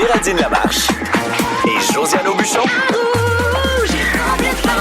Géraldine Lamarche et Josiane Aubuchon.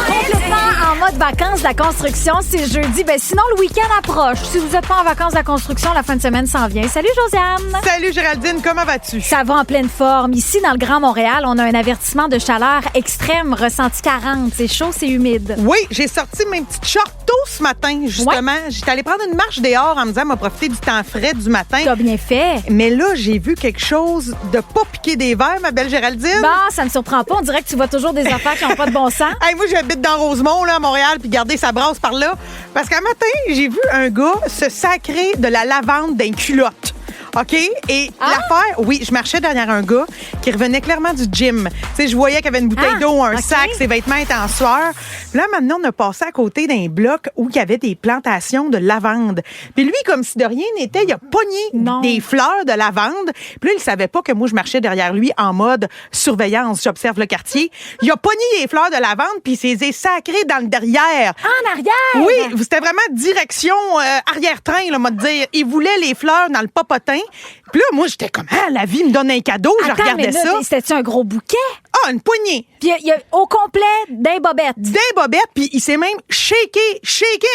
Complètement en mode vacances de la construction, c'est jeudi. Sinon, le week-end approche. Si vous n'êtes pas en vacances de la construction, la fin de semaine s'en vient. Salut, Josiane. Salut, Géraldine. Comment vas-tu? Ça va en pleine forme. Ici, dans le Grand Montréal, on a un avertissement de chaleur extrême, ressenti 40. C'est chaud, c'est humide. Oui, j'ai sorti mes petites shorts ce matin, justement. Ouais. J'étais allée prendre une marche dehors en me disant, m'a profiter du temps frais du matin. T'as bien fait. Mais là, j'ai vu quelque chose de pas piquer des verres, ma belle Géraldine. Bon, ça me surprend pas. On dirait que tu vois toujours des affaires qui n'ont pas de bon sens. Hey, moi, j'habite dans Rosemont, là, à Montréal, puis garder sa brasse par là. Parce qu'un matin, j'ai vu un gars se sacrer de la lavande d'un culotte. OK? Et l'affaire, oui, je marchais derrière un gars qui revenait clairement du gym. Tu sais, je voyais qu'il y avait une bouteille d'eau, un sac, ses vêtements étaient en sueur. Puis là, maintenant, on a passé à côté d'un bloc où il y avait des plantations de lavande. Puis lui, comme si de rien n'était, il a pogné des fleurs de lavande. Puis là, il savait pas que moi, je marchais derrière lui en mode surveillance. J'observe le quartier. Il a pogné les fleurs de lavande, puis il s'est sacré dans le derrière. En arrière? Oui, c'était vraiment direction arrière-train, là, m'a dire. Il voulait les fleurs dans le popotin. Puis là, moi, j'étais comme, la vie me donne un cadeau. Attends, je regardais ça. C'était-tu un gros bouquet? Ah, une poignée. Puis il y a au complet des bobettes. Des bobettes, puis il s'est même shaké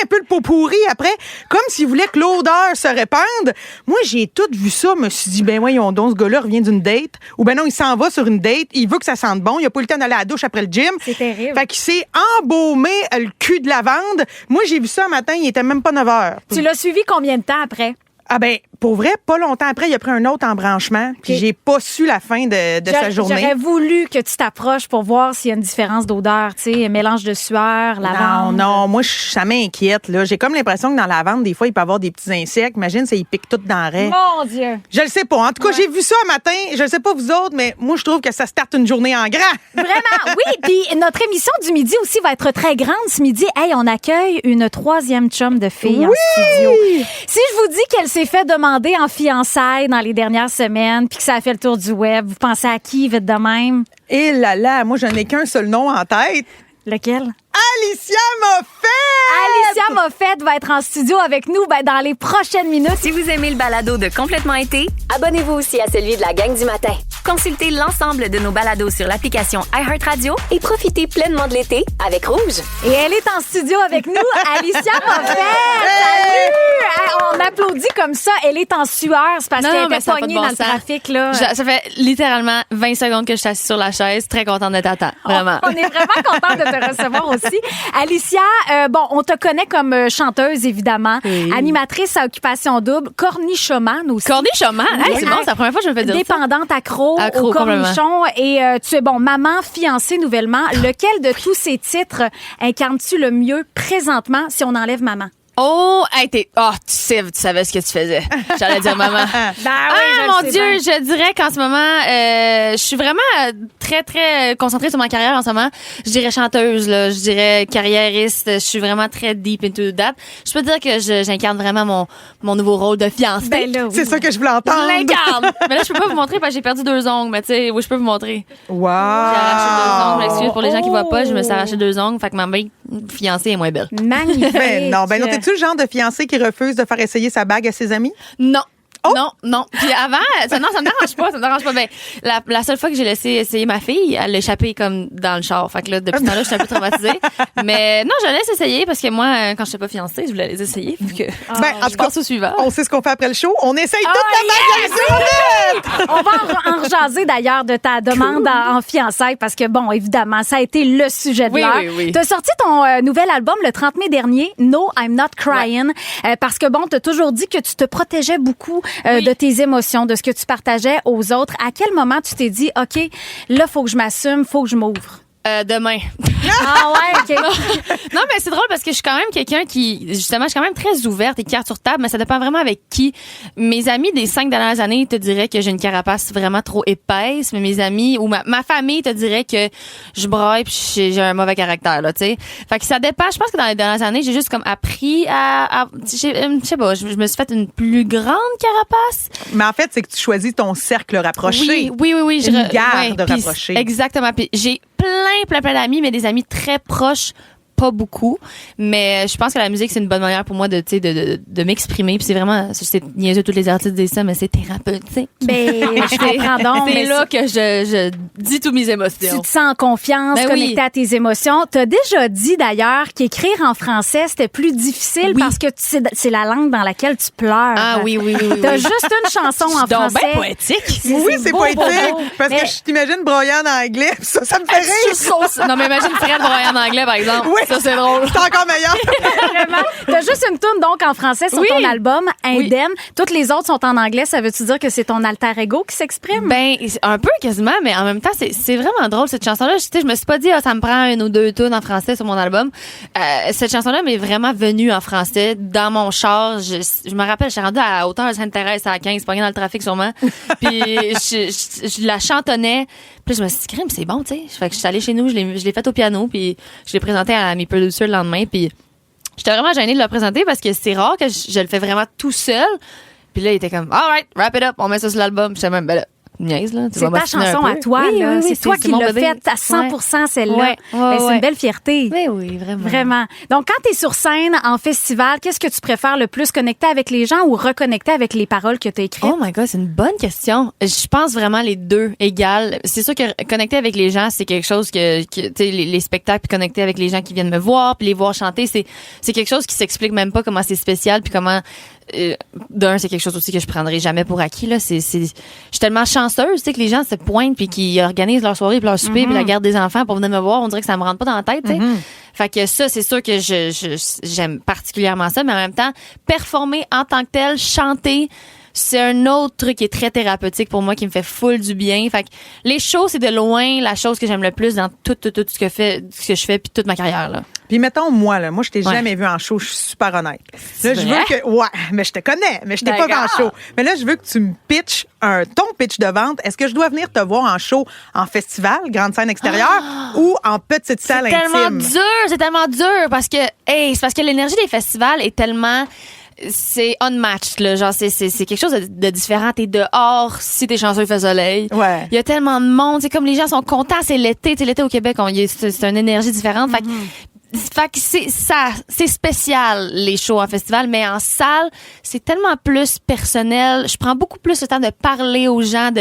un peu le pot pourri après, comme s'il voulait que l'odeur se répande. Moi, j'ai tout vu ça, me suis dit, voyons donc, ce gars-là revient d'une date. Ou non, il s'en va sur une date, il veut que ça sente bon, il a pas eu le temps d'aller à la douche après le gym. C'est terrible. Fait qu'il s'est embaumé le cul de lavande. Moi, j'ai vu ça un matin, il était même pas 9 heures. Tu l'as suivi combien de temps après? Ah pour vrai, pas longtemps après, il a pris un autre embranchement, puis j'ai pas su la fin de sa journée. J'aurais voulu que tu t'approches pour voir s'il y a une différence d'odeur, tu sais, mélange de sueur, lavande. Non, moi, ça m'inquiète, là. J'ai comme l'impression que dans la lavande, des fois, il peut y avoir des petits insectes. Imagine, ça, ils piquent tout dans le raie. Mon Dieu! Je le sais pas. En tout cas, j'ai vu ça un matin. Je le sais pas vous autres, mais moi, je trouve que ça starte une journée en grand. Vraiment, oui. Puis notre émission du midi aussi va être très grande ce midi. Hey, on accueille une 3e chum de fille en studio. Si je vous dis qu'elle s'est fait demander en fiançailles dans les dernières semaines, puis que ça a fait le tour du web, vous pensez à qui vite de même? Et là, moi, je n'ai qu'un seul nom en tête. Lequel? Alicia Moffett! Alicia Moffett va être en studio avec nous dans les prochaines minutes. Si vous aimez le balado de Complètement été, abonnez-vous aussi à celui de la gang du matin. Consultez l'ensemble de nos balados sur l'application iHeartRadio et profitez pleinement de l'été avec Rouge. Et elle est en studio avec nous, Alicia Moffett! Salut! On applaudit comme ça. Elle est en sueur. C'est parce qu'elle était pognée dans le trafic. Là. Ça fait littéralement 20 secondes que je suis assise sur la chaise. Très contente d'être à temps. Vraiment. On est vraiment contente de te recevoir aussi. Alicia, on te connaît comme chanteuse, évidemment. Oui. Animatrice à occupation double. Cornichomane aussi. Cornichomane? Hey, c'est bon, c'est la première fois que je me fais dire dépendante ça. accro au cornichon. Et tu es, maman, fiancée nouvellement. Lequel de tous ces titres incarnes-tu le mieux présentement si on enlève maman? Oh, hey, tu savais ce que tu faisais. J'allais dire maman. Mon Dieu, je dirais qu'en ce moment, je suis vraiment très, très concentrée sur ma carrière en ce moment. Je dirais chanteuse, là. Je dirais carriériste. Je suis vraiment très deep into that. Je peux dire que j'incarne vraiment mon nouveau rôle de fiancée. Oui. C'est ça que je voulais entendre. Je l'incarne. Mais là, je peux pas vous montrer parce que j'ai perdu 2 ongles. Mais tu sais, oui, je peux vous montrer. Wow. J'ai arraché 2 ongles. Excuse pour les gens qui voient pas. Je me suis arraché 2 ongles. Fait que ma fiancée est moins belle. Magnifique. Non, t'es-tu le genre de fiancé qui refuse de faire essayer sa bague à ses amis? Non. Oh. Non. Puis avant, ça me dérange pas. Ben, la seule fois que j'ai laissé essayer ma fille, elle l'a échappé comme dans le char. Fait que là, depuis ce temps-là, je suis un peu traumatisée. Mais non, je la laisse essayer parce que moi, quand je n'étais pas fiancée, je voulais les essayer. Fait que, en tout cas, au suivant. On sait ce qu'on fait après le show. On essaye toute la bague. On va en rejaser d'ailleurs de ta demande en fiançailles parce que, évidemment, ça a été le sujet de l'heure. Oui. Tu as sorti ton nouvel album le 30 mai dernier, No, I'm Not Crying, parce que, tu as toujours dit que tu te protégeais beaucoup de tes émotions, de ce que tu partageais aux autres. À quel moment tu t'es dit, OK, là, faut que je m'assume, faut que je m'ouvre? Demain. OK. Non, mais c'est drôle parce que je suis quand même quelqu'un qui, justement, je suis quand même très ouverte et carte sur table, mais ça dépend vraiment avec qui. Mes amis des 5 dernières années te diraient que j'ai une carapace vraiment trop épaisse, mais mes amis ou ma famille te dirait que je braille puis j'ai un mauvais caractère, là, tu sais. Fait que ça dépend. Je pense que dans les dernières années, j'ai juste comme appris je sais pas, je me suis fait une plus grande carapace. Mais en fait, c'est que tu choisis ton cercle rapproché. Oui. Une garde rapprochée. Exactement. Puis j'ai plein d'amis, mais des amis très proches, pas beaucoup, mais je pense que la musique, c'est une bonne manière pour moi de m'exprimer. Puis c'est vraiment, c'est niaiseux, tous les artistes disent ça, mais c'est thérapeutique. Ben, je comprends donc. C'est là que je dis toutes mes émotions. Tu te sens en confiance, Ben connecté à tes émotions. Tu as déjà dit d'ailleurs qu'écrire en français, c'était plus difficile parce que c'est la langue dans laquelle tu pleures. Ah oui. Tu as juste une chanson en donc français. bien poétique. Oui, c'est beau, poétique. beau. Parce Mais- que je t'imagine broyant en anglais, puis ça me fait rire. Non, mais imagine Fred broyant en anglais, par exemple. Oui. Ça, c'est drôle. C'est encore meilleur. Vraiment. T'as juste une toune donc en français sur Oui. ton album, Oui. Indemne. Toutes les autres sont en anglais. Ça veut-tu dire que c'est ton alter ego qui s'exprime? Ben, un peu quasiment, mais en même temps, c'est vraiment drôle, cette chanson-là. Je me suis pas dit, ça me prend une ou deux tunes en français sur mon album. Cette chanson-là m'est vraiment venue en français dans mon char. Je me rappelle, je suis rendue à hauteur de Sainte-Thérèse à 15, pas dans le trafic sûrement. Puis je la chantonnais. Puis je me suis dit, crème, c'est bon, tu sais. Fait que je suis allée chez nous, je l'ai faite au piano, puis je l'ai présentée à mes producers le lendemain, puis j'étais vraiment gênée de la présenter parce que c'est rare que je le fais vraiment tout seul. Puis là, il était comme, all right, wrap it up, on met ça sur l'album. Puis j'étais même, ben là, niaise, là. Tu C'est vas ta m'ostiner chanson un peu. à toi, Oui, là. oui, c'est toi qui mon l'as bébé. faite à 100% celle-là. Ouais, Ben, c'est ouais. une belle fierté. Oui, vraiment. Vraiment. Donc, quand tu es sur scène, en festival, qu'est-ce que tu préfères le plus, connecter avec les gens ou reconnecter avec les paroles que tu as écrites? Oh my God, c'est une bonne question. Je pense vraiment les deux égales. C'est sûr que connecter avec les gens, c'est quelque chose que tu sais, les spectacles, puis connecter avec les gens qui viennent me voir, puis les voir chanter, c'est quelque chose qui s'explique même pas comment c'est spécial, puis comment d'un, c'est quelque chose aussi que je prendrai jamais pour acquis, là. Je suis tellement chanceuse, tu sais, que les gens se pointent puis qu'ils organisent leur soirée puis leur souper puis la garde des enfants pour venir me voir. On dirait que ça me rentre pas dans la tête, tu sais. Fait que ça, c'est sûr que j'aime particulièrement ça, mais en même temps, performer en tant que tel, chanter, c'est un autre truc qui est très thérapeutique pour moi, qui me fait full du bien. Fait que les shows, c'est de loin la chose que j'aime le plus dans tout ce que je fais puis toute ma carrière, là. Puis mettons, moi, je t'ai Ouais. jamais vu en show, je suis super honnête. Là, je vrai? veux que. Ouais, mais je te connais, mais je t'ai pas vu en D'accord. show. Mais là, je veux que tu me pitches ton pitch de vente. Est-ce que je dois venir te voir en show en festival, grande scène extérieure, ou en petite salle intime? C'est tellement dur parce que, c'est parce que l'énergie des festivals est tellement, c'est unmatched, là. Genre, c'est quelque chose de différent. T'es dehors, si t'es chanceux, il fait soleil. Ouais. Il y a tellement de monde. C'est comme les gens sont contents, c'est l'été. Tu sais, l'été au Québec, c'est une énergie différente. Fait que c'est spécial, les shows en festival, mais en salle, c'est tellement plus personnel. Je prends beaucoup plus le temps de parler aux gens,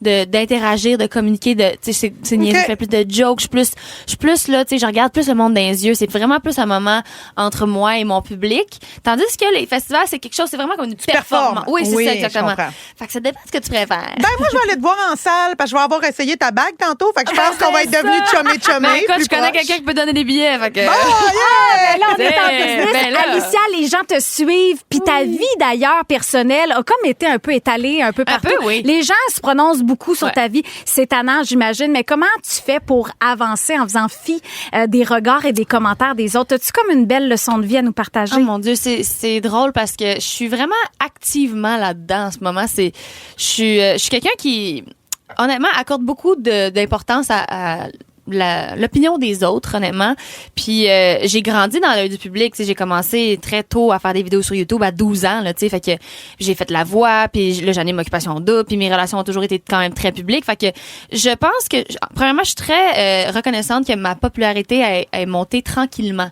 d'interagir, de communiquer, tu sais, c'est niaiseux, je fais plus de jokes, je suis plus là, tu sais, je regarde plus le monde dans les yeux. C'est vraiment plus un moment entre moi et mon public. Tandis que les festivals, c'est quelque chose, c'est vraiment comme une performance. Oui, c'est ça, exactement. je comprends. Fait que ça dépend de ce que tu préfères. Ben, moi, je vais aller te voir en salle parce que je vais avoir essayé ta bague tantôt. Fait que je pense qu'on va être devenus chumé. Ben, écoute, je connais quelqu'un qui peut donner des billets, fait que... Là, on est en business. Ben là. Alicia, les gens te suivent. Puis ta vie, d'ailleurs, personnelle, a comme été un peu étalée, un peu partout. peu, oui. Les gens se prononcent beaucoup sur Ouais. ta vie. C'est tannant, j'imagine. Mais comment tu fais pour avancer en faisant fi des regards et des commentaires des autres? As-tu comme une belle leçon de vie à nous partager? Oh mon Dieu, c'est drôle parce que je suis vraiment activement là-dedans en ce moment. Je suis quelqu'un qui, honnêtement, accorde beaucoup d'importance à l'opinion des autres, honnêtement. Puis j'ai grandi dans l'œil du public. Tu sais, j'ai commencé très tôt à faire des vidéos sur YouTube à 12 ans. Là, tu sais, fait que j'ai fait la voix, puis là j'anime Occupation Double, puis mes relations ont toujours été quand même très publiques. Fait que je pense que, premièrement, je suis très reconnaissante que ma popularité ait monté tranquillement.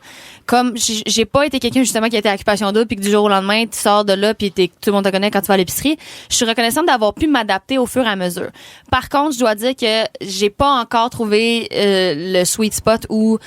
Comme j'ai pas été quelqu'un justement qui a été à Occupation Double puis que du jour au lendemain tu sors de là puis tout le monde te connaît quand tu vas à l'épicerie. Je suis reconnaissante d'avoir pu m'adapter au fur et à mesure. Par contre, je dois dire que j'ai pas encore trouvé le sweet spot où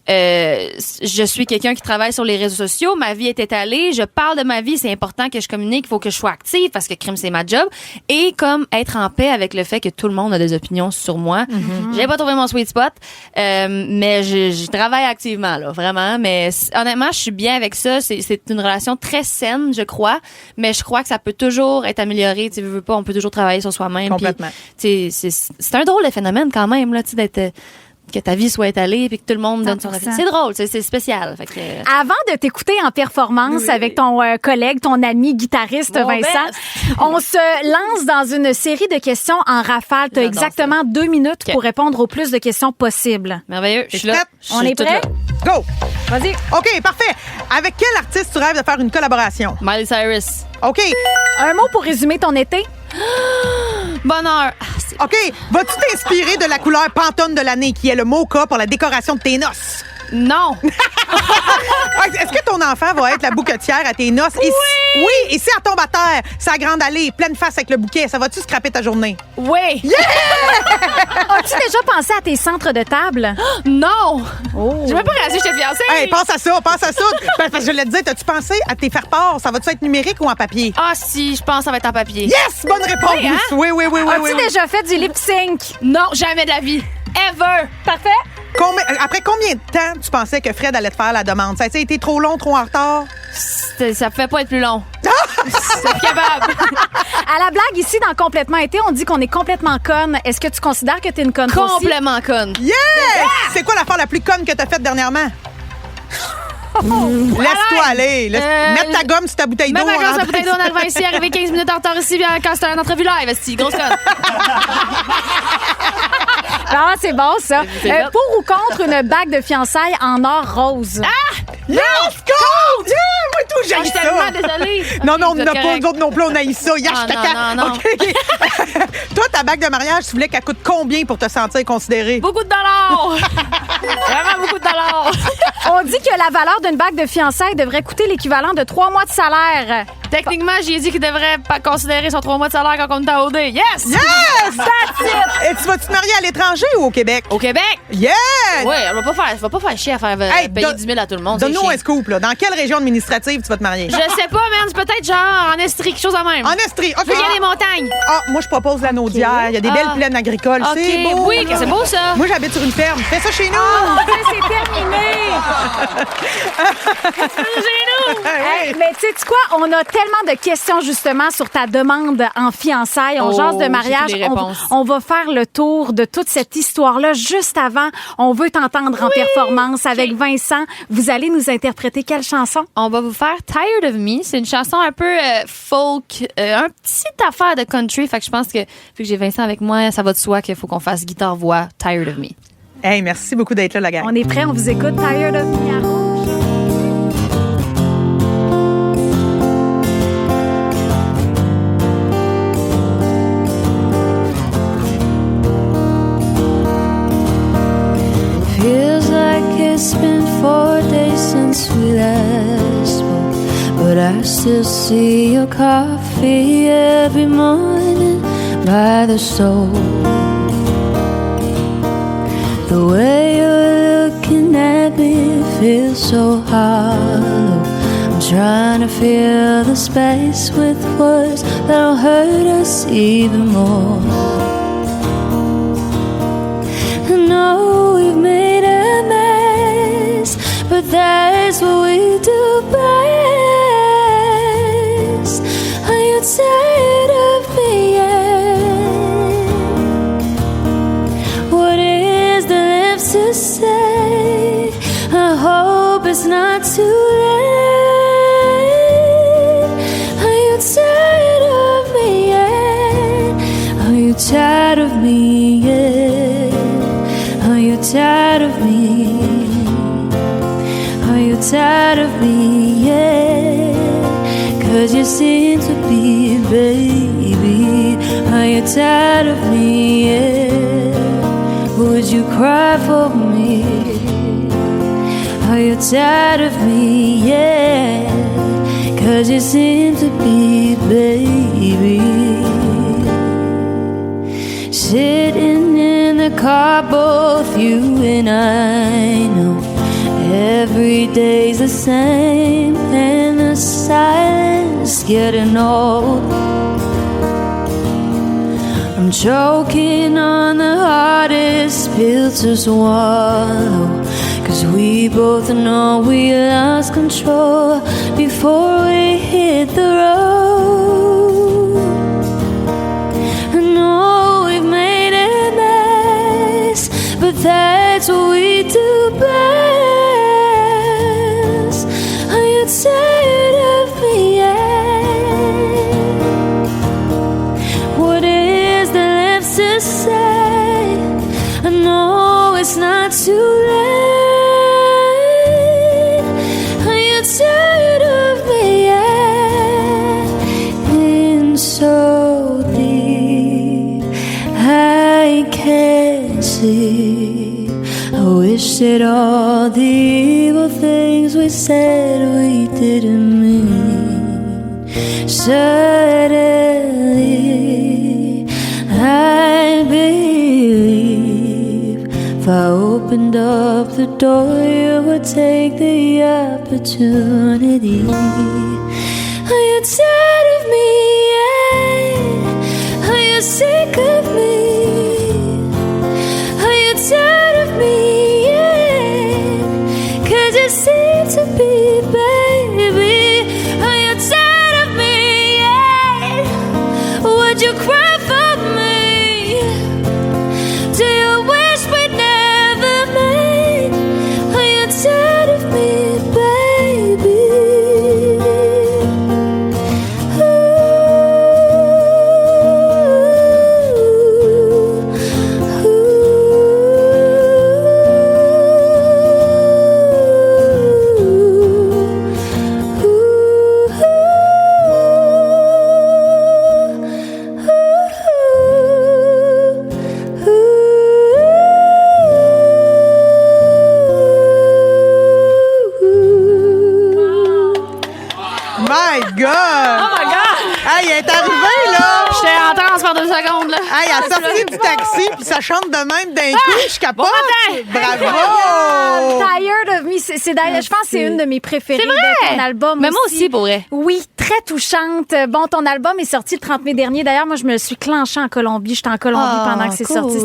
je suis quelqu'un qui travaille sur les réseaux sociaux, ma vie est étalée, je parle de ma vie, c'est important que je communique, il faut que je sois active parce que crime c'est ma job et comme être en paix avec le fait que tout le monde a des opinions sur moi. J'ai pas trouvé mon sweet spot, mais je travaille activement là, vraiment, mais honnêtement, je suis bien avec ça, c'est une relation très saine, je crois, mais je crois que ça peut toujours être amélioré, tu veux pas, on peut toujours travailler sur soi-même. Complètement. Puis, c'est un drôle de phénomène quand même là, tu sais, d'être que ta vie soit étalée puis que tout le monde donne son avis. 100%. C'est drôle, c'est spécial. Fait que, Avant de t'écouter en performance avec ton collègue, ton ami guitariste Mon Vincent, best. on se lance dans une série de questions en rafale. Tu as J'adore exactement 2 minutes OK. pour répondre au plus de questions possibles. merveilleux, je suis là. prête? Je On suis est toute prêt? là. Go! Vas-y. OK, parfait. Avec quel artiste tu rêves de faire une collaboration? Miley Cyrus. OK. Un mot pour résumer ton été? Bonheur. OK. Vas-tu t'inspirer de la couleur Pantone de l'année, qui est le mocha pour la décoration de tes noces? Non. Est-ce que ton enfant va être la bouquetière à tes noces? Oui! Et si elle tombe à terre, sa grande allée, pleine face avec le bouquet, ça va-tu scraper ta journée? Oui. As-tu déjà pensé à tes centres de table? Non. J'ai même pas réalisé que j'étais fiancée. Hey, pense à ça. Parce que je voulais te dire, as-tu pensé à tes faire-part? Ça va-tu être numérique ou en papier? Ah si, je pense que ça va être en papier. Yes! Bonne réponse! Oui, hein? Oui. As-tu déjà fait du lip-sync? Non, jamais de la vie. Ever. Parfait. Après combien de temps tu pensais que Fred allait te faire la demande? Ça a été trop long, trop en retard? Ça peut pas être plus long. C'est capable. À la blague, ici, dans Complètement été, on dit qu'on est complètement conne. Est-ce que tu considères que t'es une conne aussi? Complètement conne. Yeah! C'est quoi l'affaire la plus conne que t'as faite dernièrement? Laisse-toi aller. Mettre ta gomme sur ta bouteille d'eau. Même ma gomme sur la bouteille d'eau, on arrive ici, arrivé 15 minutes en retard ici, quand c'était une entrevue live, c'est grosse conne. Ah, c'est bon, ça. C'est fait. Pour ou contre une bague de fiançailles en or rose? Let's go! Yeah! Moi, tout, Je j'ai suis ça. tellement désolée. Non, Ok, on vous n'a êtes pas, correct. nous autres non plus, on a eu ça. Yash, Ah, caca. non. OK. Toi, ta bague de mariage, tu voulais qu'elle coûte combien pour te sentir considéré? Beaucoup de dollars. Vraiment beaucoup de dollars. On dit que la valeur d'une bague de fiançailles devrait coûter l'équivalent de 3 mois de salaire. Techniquement, j'ai dit qu'il devrait pas considérer son 3 mois de salaire quand on est à OD. Yes! Yes! Et tu vas-tu te marier à l'étranger ou au Québec? Au Québec? Yeah! Oui, on va pas faire chier à faire payer 10 000 à tout le monde. Donne-nous c'est un chiant. scoop, là. Dans quelle région administrative tu vas te marier? Je sais pas, man. C'est peut-être genre en Estrie, quelque chose de même. En Estrie. OK. Il y a des montagnes. Ah, moi, je propose la Naudière. Il y a des belles plaines agricoles. OK. C'est beau. Oui, là. c'est beau, ça. Moi, j'habite sur une ferme. Fais ça chez nous. C'est terminé! Hey, mais tu sais quoi? On a tellement de questions justement sur ta demande en fiançailles. On Oh, jase de j'ai mariage. toutes les réponses. On va faire le tour de toute cette histoire-là juste avant. On veut t'entendre en performance avec Vincent. Vous allez nous interpréter quelle chanson? On va vous faire Tired of Me. C'est une chanson un peu folk, un petite affaire de country. Fait que je pense que vu que j'ai Vincent avec moi, ça va de soi qu'il faut qu'on fasse guitare-voix Tired of Me. Hey, merci beaucoup d'être là, la gang. On est prêts, on vous écoute. Tired of Me à Rouge. Feels like it's been 4 days since we last spoke, but I still see your coffee every morning by the stove. The way you're looking at me feels so hollow. I'm trying to fill the space with words that'll hurt us even more. I know we've made a mess, but that's what we do best. Are you tired of me yet? What is there left to say? I hope it's not too late. Are you tired of me yet? Are you tired of me yet? Are you tired of me? Are you tired of me yet? 'Cause you seem to be, baby. Are you tired of me yet? Would you cry for me? Are you tired of me yet? 'Cause you seem to be, baby. Sitting in the car, both you and I know every day's the same, and the silence getting old. I'm choking on the hardest pill to swallow, 'cause we both know we lost control before we hit the road. I know we've made a mess, but that's what we do best. Are you tired of me yet? What is there left to say? I know it's not too late. Are you tired of me yet? In so deep I can't see. I wish wish that all the evil things we said we didn't mean. Suddenly, I believe if I opened up the door, you would take the opportunity. Are you tired of me? Yeah. Are you sick of me? Are you tired of me? Yeah. 'Cause you seem to be, baby. Are you tired of me? Yeah. Would you cry for me? Do you wish we never met? Are you tired of me, baby? My God! Oh my God! Hey, elle est arrivée, là! J'étais en transe par 2 secondes, là. Hey, elle a sorti du taxi, puis ça chante de même d'un coup. Je capote! Bon matin! Bravo! Tired of Me, c'est d'ailleurs, je pense que c'est une de mes préférées C'est vrai? de ton album. Mais moi aussi, pour vrai. Oui, très touchante. Bon, ton album est sorti le 30 mai dernier. D'ailleurs, moi, je me suis clenchée en Colombie. J'étais en Colombie Ah, pendant que c'est cool. sorti.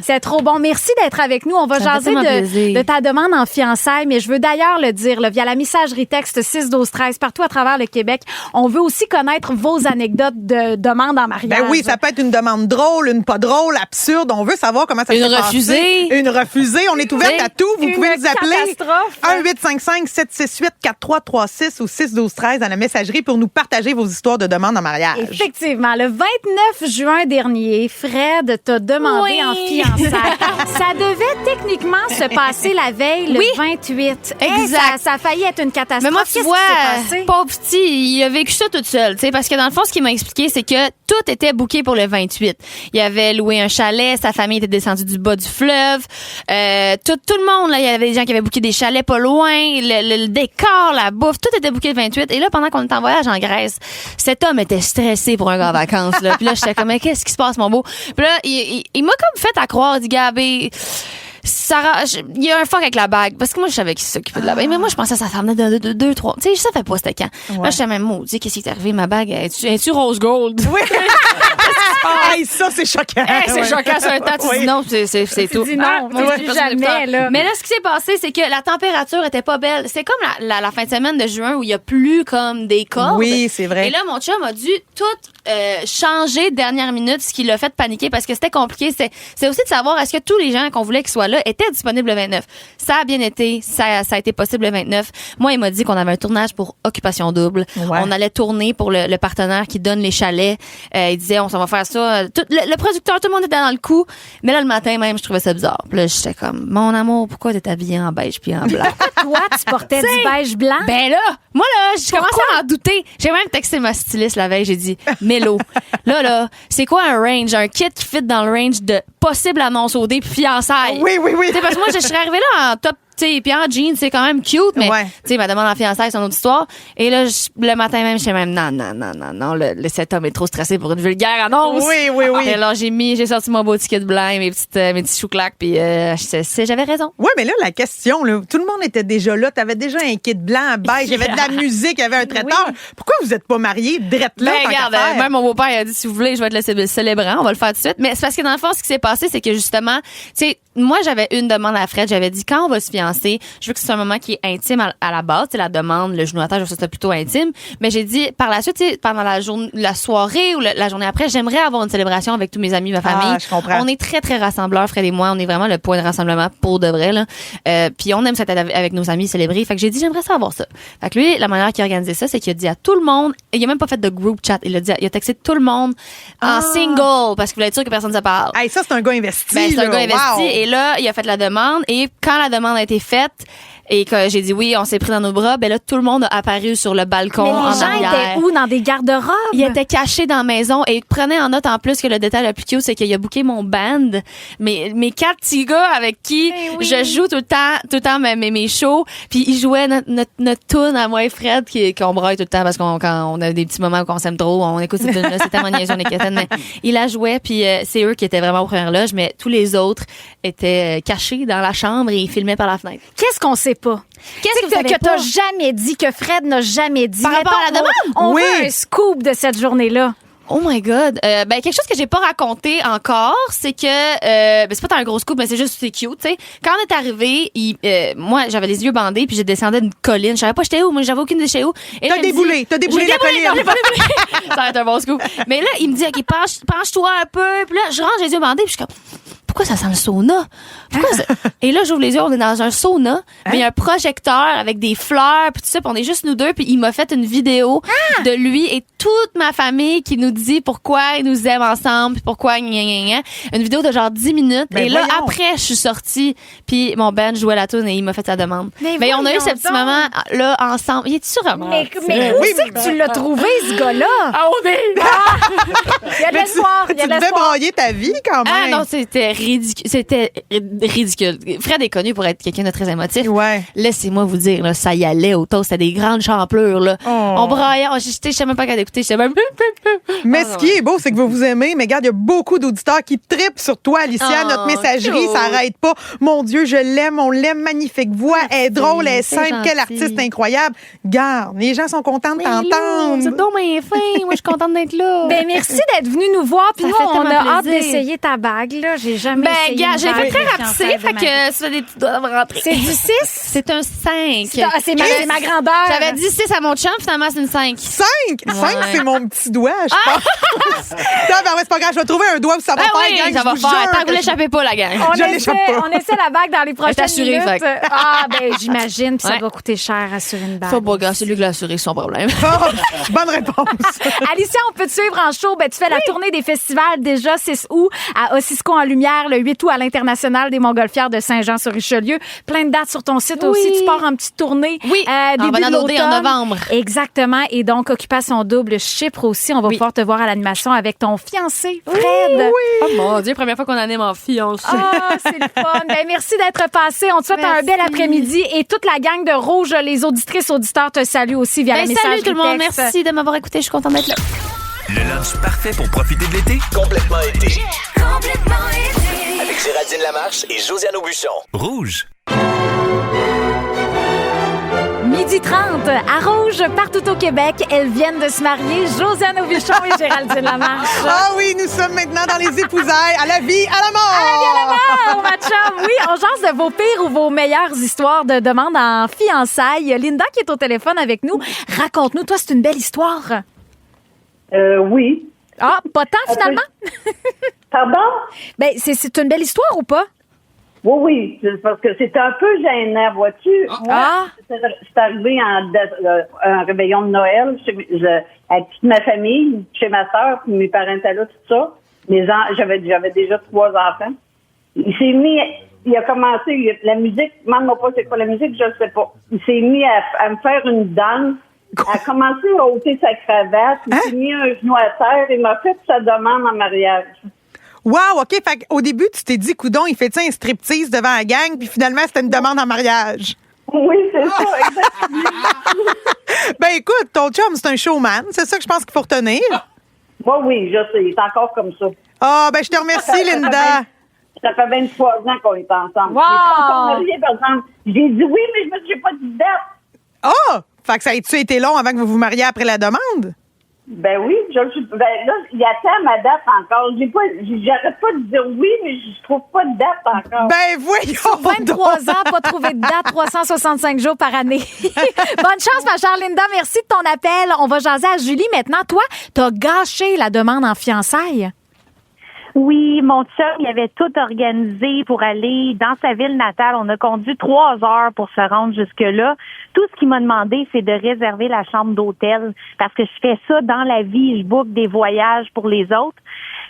C'est trop bon. Merci d'être avec nous. On va Ça me fait jaser tellement plaisir. de ta demande en fiançailles, mais je veux d'ailleurs le dire là, via la messagerie texte 6 12 13 partout à travers le Québec. On veut aussi connaître vos anecdotes de demande en mariage. Ben oui, ça peut être une demande drôle, une pas drôle, absurde. On veut savoir comment ça Une s'est passé. refusée. Une refusée. On est ouverte à tout. Vous Une pouvez nous appeler. catastrophe. 1-855-768-4336 ou 6-12-13 à la messagerie pour nous partager vos histoires de demande en mariage. Effectivement, le 29 juin dernier, Fred t'a demandé Oui. en fiançailles. Ça devait techniquement se passer la veille, le Oui. 28. Exact. Ça a failli être une catastrophe. Mais moi, tu Qu'est-ce vois, qui s'est passé? pauvre petit, il a vécu ça toute seule, tu sais, parce que dans le fond, ce qu'il m'a expliqué, c'est que tout était booké pour le 28. Il avait loué un chalet, sa famille était descendue du bas du fleuve, tout le monde, là, il y avait des gens qui avaient booké des chalets pas loin, le décor, la bouffe, tout était booké le 28. Et là, pendant qu'on était en voyage en Grèce, cet homme était stressé pour un gars en vacances, là. Puis là, j'étais comme, mais qu'est-ce qui se passe, mon beau? Puis là, il m'a comme fait à croire, il dit, Gabé, Sarah, il y a un fuck avec la bague. Parce que moi, je savais qu'il s'occupait de la bague. Mais moi, je pensais que ça s'en venait de 2, 3. Tu sais, je savais pas c'était quand. Là, j'étais même maudit. Qu'est-ce qui est arrivé? Ma bague, es-tu rose gold? Oui. Hey, ça, c'est choquant. Hey, c'est Ouais. choquant sur un tas. Tu Oui. dis non, c'est tout. dis non, Ah, moi, ouais, je dis personne jamais, n'aime ça. là. Mais là, ce qui s'est passé, c'est que la température était pas belle. C'est comme la fin de semaine de juin où il y a plus comme des cordes. Oui, c'est vrai. Et là, mon chum a dû tout changer dernière minute, ce qui l'a fait paniquer parce que c'était compliqué. C'est aussi de savoir est-ce que tous les gens qu'on voulait qu'ils soient là étaient disponibles le 29. Ça a bien été. Ça a été possible le 29. Moi, il m'a dit qu'on avait un tournage pour Occupation Double. Ouais. On allait tourner pour le partenaire qui donne les chalets. Il disait, on s'en va faire ça. Le producteur, tout le monde était dans le coup. Mais là, le matin même, je trouvais ça bizarre. Puis là, j'étais comme, mon amour, pourquoi t'es habillée en beige puis en blanc? Toi, tu portais du beige blanc. Ben là, moi là, j'ai commencé à en douter. J'ai même texté ma styliste la veille, j'ai dit Mélo. Là, c'est quoi un range, un kit qui fit dans le range de possible annonce au dé puis fiançailles. Oui, oui, oui. Tu sais, parce que moi je serais arrivée là en top, tu sais, puis en jeans, c'est quand même cute, mais Ouais. tu sais, ma demande en fiançailles, c'est une autre histoire. Et là, le matin même, j'étais même non, cet homme est trop stressé pour une vulgaire annonce. Oui, oui, oui. Et alors j'ai sorti mon beau ticket blanc et mes petits chou-claques, puis j'avais raison. Oui, mais là, la question, là, tout le monde était déjà là. Tu avais déjà un kit blanc, beige, il y avait de la musique, il y avait un traiteur. Pourquoi vous n'êtes pas mariés drette là? Ben, tant qu'à regarde, faire? même mon beau-père il a dit si vous voulez, je vais être le célébrant, on va le faire tout de suite. Mais c'est parce que dans le fond, ce qui s'est passé, c'est que justement, tu sais, moi j'avais une demande à Fred, j'avais dit quand on va se fiancer, je veux que ce soit un moment qui est intime à la base, c'est la demande, le genou à terre, je veux que ce soit plutôt intime. Mais j'ai dit par la suite, tu sais, pendant la soirée ou la journée après, j'aimerais avoir une célébration avec tous mes amis, ma famille. je comprends. On est très très rassembleurs, Fred et moi, on est vraiment le point de rassemblement pour de vrai là. Puis on aime s'être avec nos amis célébrer. Fait que j'ai dit j'aimerais ça avoir ça. Fait que lui, la manière qu'il a organisé ça, c'est qu'il a dit à tout le monde, et il a même pas fait de group chat, il a texté tout le monde en single parce qu'il voulait être sûr que personne ne se parle. Hey, ça, c'est un gars investi. Ben, c'est un là. gars investi. Wow. Et là, il a fait la demande. Et quand la demande a été faite, Et quand j'ai dit oui, on s'est pris dans nos bras, ben là, tout le monde a apparu sur le balcon Mais en les gens arrière. étaient où? Dans des garde-robes? Il était caché dans la maison et prenez en note en plus que le détail le plus cute, c'est qu'il a booké mon band. Mes 4 petits gars avec qui je joue tout le temps mes shows. Puis ils jouaient notre tune à moi et Fred qu'on braille tout le temps parce quand on a des petits moments où on s'aime trop, on écoute cette tune-là, c'est tellement niaiseux, on est quétaine, mais il la jouait puis c'est eux qui étaient vraiment aux premières loges, mais tous les autres étaient cachés dans la chambre et ils filmaient par la fenêtre. Qu'est-ce qu'on sait pas? Qu'est-ce que vous savez que t'as pas? jamais dit, que Fred n'a jamais dit? Par rapport à la demande? On veut un scoop de cette journée-là. Oh my God. Ben, quelque chose que j'ai pas raconté encore, c'est que, ben, c'est pas tant un gros scoop, mais c'est juste, c'est cute, tu sais. Quand on est arrivé, moi, j'avais les yeux bandés, puis je descendais d'une colline. Je savais pas j'étais où, moi, j'avais aucune idée j'étais où. Et T'as là, il me déboulé dit- la J'ai colline. Non, j'ai pas déboulé. Ça va être un bon scoop. Mais là, il me dit, OK, penche-toi un peu. Puis là, je range les yeux bandés, puis je suis comme, pourquoi ça sent le sauna? Et là, j'ouvre les yeux, on est dans un sauna, mais il y a un projecteur avec des fleurs, puis tout ça, puis on est juste nous deux, puis il m'a fait une vidéo de lui et toute ma famille qui nous dit pourquoi ils nous aiment ensemble, puis pourquoi gna gna gna. Une vidéo de genre 10 minutes. Ben et là, voyons. après, je suis sortie, puis mon band jouait la tune et il m'a fait sa demande. Mais on a eu voyons ce petit donc. moment là ensemble. Il est sûr Mais où Oui, c'est que tu l'as trouvé, ce gars-là? Ah, on est... Il y a de l'espoir, il y a Tu de devais l'espoir. brailler ta vie quand Ah même. non, c'était ridicule. C'était ridicule. Fred est connu pour être quelqu'un de très émotif. Ouais. Laissez-moi vous dire, là, ça y allait au toast. C'était des grandes champlures, là. Oh. On braillait. Je sais même pas quand d'écouter. J'étais même... Mais ce qui est beau, c'est que vous vous aimez. Mais regarde, il y a beaucoup d'auditeurs qui trippent sur toi, Alicia. Oh, Notre messagerie, cute. ça arrête pas. Mon Dieu, je l'aime, on l'aime. Magnifique voix, elle est drôle, elle est c'est simple. Quel gentil. artiste incroyable. Garde, les gens sont contents de C'est t'entendre. donc bien fin. Moi, je suis contente d'être là. Ben, merci d'être venu nous voir. Puis Ça nous, fait on a tellement hâte plaisir. d'essayer ta bague, là. J'ai jamais Ben, essayé. gars, une j'ai fait bague très de rapide, fiançailles de fait ma que vie. ça des petits doigts de rentrer. C'est du 6? C'est un 5. C'est ma grandeur. J'avais dit 6 à mon chum, finalement, c'est une 5. 5, Ouais. c'est mon petit doigt, je pense. Non, ben ouais, c'est pas grave, je vais trouver un doigt où ça va Ben faire, oui, gang, ça je va vous faire. jure Tant que que vous l'échappez pas, la gang. Je l'échappe pas. On essaie la bague dans les prochaines assurée, minutes. fait. Ah, ben, j'imagine. Puis ça Ouais. doit coûter cher assurer une bague. Faut pas, gars, c'est lui qui l'a assuré, sans problème. Oh, bonne réponse. Alicia, on peut te suivre en show. Ben, tu fais la tournée des festivals déjà 6 août à Ossisco en Lumière, le 8 août à l'International des Montgolfières de Saint-Jean-sur-Richelieu. Plein de dates sur ton site aussi. Tu pars en petite tournée. Oui, en début de Bananodé en l'automne. novembre. Exactement. Et donc, Occupation Double Chypre aussi. On va pouvoir te voir à l'animation avec ton fiancé, Fred. Oh mon Dieu, première fois qu'on anime en fiancé. Ah, c'est le fun. Ben, merci d'être passé. On te souhaite un Merci. bel après-midi. Et toute la gang de Rouge, les auditrices, auditeurs te saluent aussi via la Ben, messagerie salut tout le monde, texte. merci de m'avoir écouté, je suis contente d'être là. Le lunch parfait pour profiter de l'été. Complètement été. Avec Géraldine Lamarche et Josiane Aubuchon. Rouge. Midi 30, à Rouge, partout au Québec. Elles viennent de se marier, Josiane Aubuchon et Géraldine Lamarche. Ah oui, nous sommes maintenant dans les épousailles, à la vie, à la mort. À la vie, à la mort, ma chum. Oui, on jase de vos pires ou vos meilleures histoires de demande en fiançailles. Linda qui est au téléphone avec nous. Raconte-nous, toi, c'est une belle histoire. Oui. Ah, pas tant finalement? Pardon? Ben, c'est une belle histoire ou pas? Oui, oui. C'est parce que c'est un peu gênant, vois-tu? Ah. C'est arrivé un réveillon de Noël avec toute ma famille, chez ma soeur, puis mes parents étaient là, tout ça. J'avais déjà 3 enfants. Il a commencé, la musique, demande-moi pas c'est quoi la musique, je ne sais pas. Il s'est mis à me faire une danse. Il a commencé à ôter sa cravate. Il s'est mis un genou à terre et m'a fait sa demande en mariage. Wow, OK. Fait au début, tu t'es dit, coudon, il fait un striptease devant la gang, puis finalement, c'était une demande en mariage. Oui, c'est ça, exactement. Ben écoute, ton chum, c'est un showman. C'est ça que je pense qu'il faut retenir. Moi, oui, je sais. C'est encore comme ça. Ah, ben je te remercie, Linda. Ça fait 23 ans qu'on est ensemble. Wow! Mais pas encore mariés, par exemple. J'ai dit oui, mais j'ai pas dit date. Ah! Fait que ça a-tu été long avant que vous vous mariez après la demande? Ben oui, là, il attend ma date encore. J'arrête pas de dire oui, mais je trouve pas de date encore. Ben voyons 23 donc. ans, pas trouvé de date, 365 jours par année. Bonne chance, ma chère Linda. Merci de ton appel. On va jaser à Julie maintenant. Toi, t'as gâché la demande en fiançailles. Oui, mon chum, il avait tout organisé pour aller dans sa ville natale. On a conduit 3 heures pour se rendre jusque-là. Tout ce qu'il m'a demandé, c'est de réserver la chambre d'hôtel parce que je fais ça dans la vie. Je book des voyages pour les autres.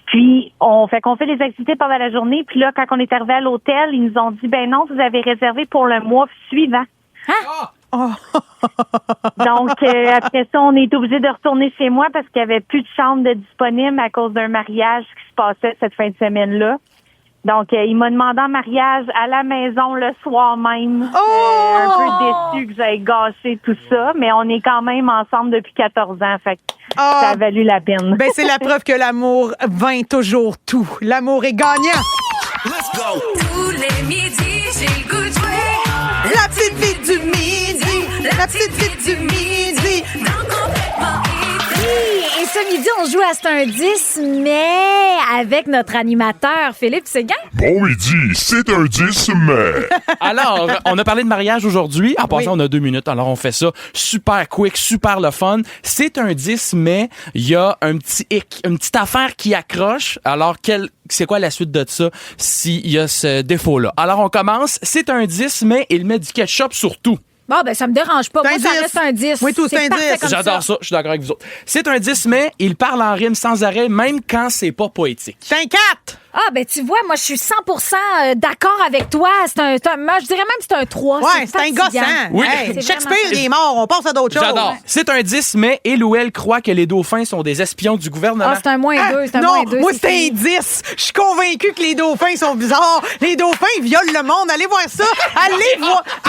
Puis, on fait les activités pendant la journée. Puis là, quand on est arrivé à l'hôtel, ils nous ont dit, ben non, vous avez réservé pour le mois suivant. Donc, après ça, on est obligé de retourner chez moi parce qu'il n'y avait plus de chambre de disponible à cause d'un mariage qui se passait cette fin de semaine-là. Donc, il m'a demandé en mariage à la maison le soir même. Un peu déçu que j'aille gâcher tout ça, mais on est quand même ensemble depuis 14 ans, fait que ça a valu la peine. Ben, c'est la preuve que l'amour vainc toujours tout. L'amour est gagnant. Let's go! Tous les midis, j'ai le goût de jouer. La petite vie du midi, la petite vie du midi. Dans Complètement été. Et ce midi, on joue à C'est un 10, mais avec notre animateur Philippe Séguin. Bon midi, c'est un 10 mai. Alors, on a parlé de mariage aujourd'hui. En passant, on a 2 minutes. Alors, on fait ça super quick, super le fun. C'est un 10 mai. Il y a un petit hic, une petite affaire qui accroche. Alors, c'est quoi la suite de ça s'il y a ce défaut-là? Alors, on commence. C'est un 10 mai. Il met du ketchup sur tout. Bon, ben, ça me dérange pas. Moi, ça reste un 10. Oui, tout, c'est un parfait 10. comme J'adore ça. Je suis d'accord avec vous autres. C'est un 10 mai. Il parle en rime sans arrêt, même quand c'est pas poétique. C'est un 4. Ah, ben, tu vois, moi, je suis 100% d'accord avec toi. Moi, je dirais même que c'est un 3. Ouais, c'est un fatigant. gossant. Oui. Hey, C'est Shakespeare, vraiment- il est mort. On passe à d'autres choses. J'adore. C'est un 10 mai. Il ou elle croit que les dauphins sont des espions du gouvernement. Ah, c'est un moins 2. C'est un Non, moins 2. moi, c'est un 10. Je suis convaincue que les dauphins sont bizarres. Les dauphins violent le monde. Allez voir ça.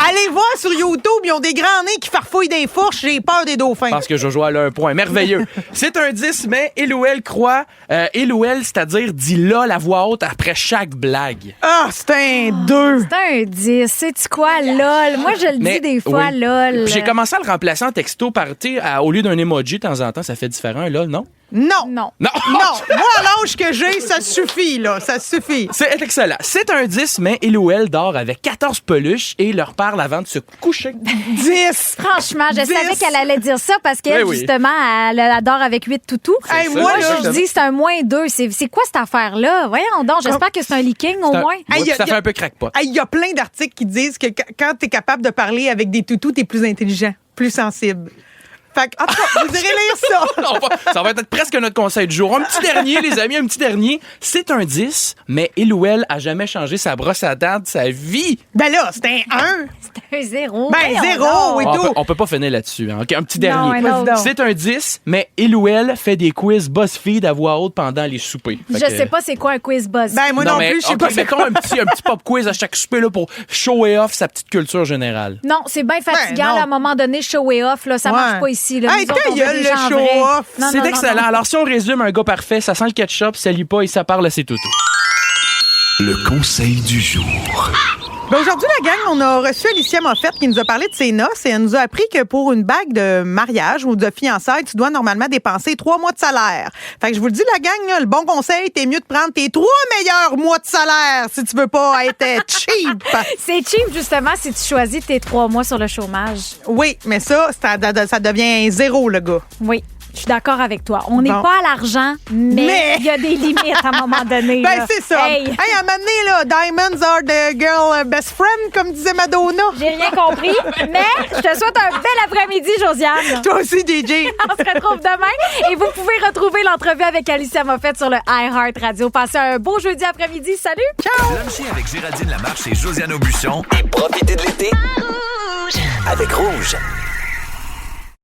Allez voir sur YouTube. Ils ont des grands nez qui farfouillent des fourches. J'ai peur des dauphins. Parce que Jojo a là un point merveilleux. C'est un 10 mai. Il ou elle croit, il ou elle, c'est-à-dire dit là la voix haute après chaque blague. Ah, c'est un 2. C'est un 10. Sais-tu quoi, lol? Moi, je le dis des fois, oui. lol. Puis j'ai commencé à le remplacer en texto par, au lieu d'un emoji de temps en temps, ça fait différent, un lol, non? Non. Non. Non! Non. Moi, à l'âge que j'ai, ça suffit, là. Ça suffit. C'est excellent. C'est un 10 mai. Il ou elle dort avec 14 peluches et leur parle avant de se coucher. 10. Franchement, je 10. savais qu'elle allait dire ça parce qu'elle, Oui, oui. justement, elle adore avec 8 toutous. Hey, ça, moi, c'est là, Je dis c'est un moins 2. C'est quoi cette affaire-là? Voyons donc, j'espère que c'est un leaking au moins. Hey, Ouais, ça fait un peu crackpot. Il y a plein d'articles qui disent que quand t'es capable de parler avec des toutous, t'es plus intelligent, plus sensible. Fait que, en tout cas, vous irez lire ça. Ça va être presque notre conseil du jour. Un petit dernier, les amis, un petit dernier. C'est un 10, mais il ou elle a jamais changé sa brosse à dents de sa vie. Ben là, c'est un 1. C'est un 0. Ben, Voyons 0, donc. oui. On peut pas finir là-dessus. Hein. OK, un petit dernier. Non, non. C'est un 10, mais il ou elle fait des quiz BuzzFeed à voix haute pendant les soupers. Fait Je que- sais pas c'est quoi un quiz buzz. Ben, moi non mais, plus, je sais OK, pas. c'est mettons quoi. un petit pop quiz à chaque souper là, pour show et off sa petite culture générale. Non, c'est bien fatigant. Ben, non. là, à un moment donné, show et off, là, ça Ouais. marche pas ici. Là. Hey, Nous autres, ta on veut gueule, des le gens show vrais. off. Non, C'est non, non, excellent. non. Alors, si on résume, un gars parfait, ça sent le ketchup, ça lit pas et ça parle à ses toutous. Le conseil du jour. Ben, aujourd'hui, la gang, on a reçu Alicia Moffett qui nous a parlé de ses noces et elle nous a appris que pour une bague de mariage ou de fiançailles, tu dois normalement dépenser 3 mois de salaire. Fait que je vous le dis, la gang, là, le bon conseil, t'es mieux de prendre tes 3 meilleurs mois de salaire si tu veux pas être cheap. C'est cheap, justement, si tu choisis tes 3 mois sur le chômage. Oui, mais ça devient 0, le gars. Oui. Je suis d'accord avec toi. On n'est Bon. pas à l'argent, mais il y a des limites à un moment donné. Ben, là. c'est ça. Hey, à un moment donné, là, diamonds are the girl best friend, comme disait Madonna. j'ai rien compris, mais je te souhaite un bel après-midi, Josiane. Toi aussi, DJ. On se retrouve demain et vous pouvez retrouver l'entrevue avec Alicia Moffett sur le iHeart Radio. Passez un beau jeudi après-midi. Salut! Ciao! Luncher avec Géraldine Lamarche et Josiane Aubuchon et profitez de l'été avec Rouge.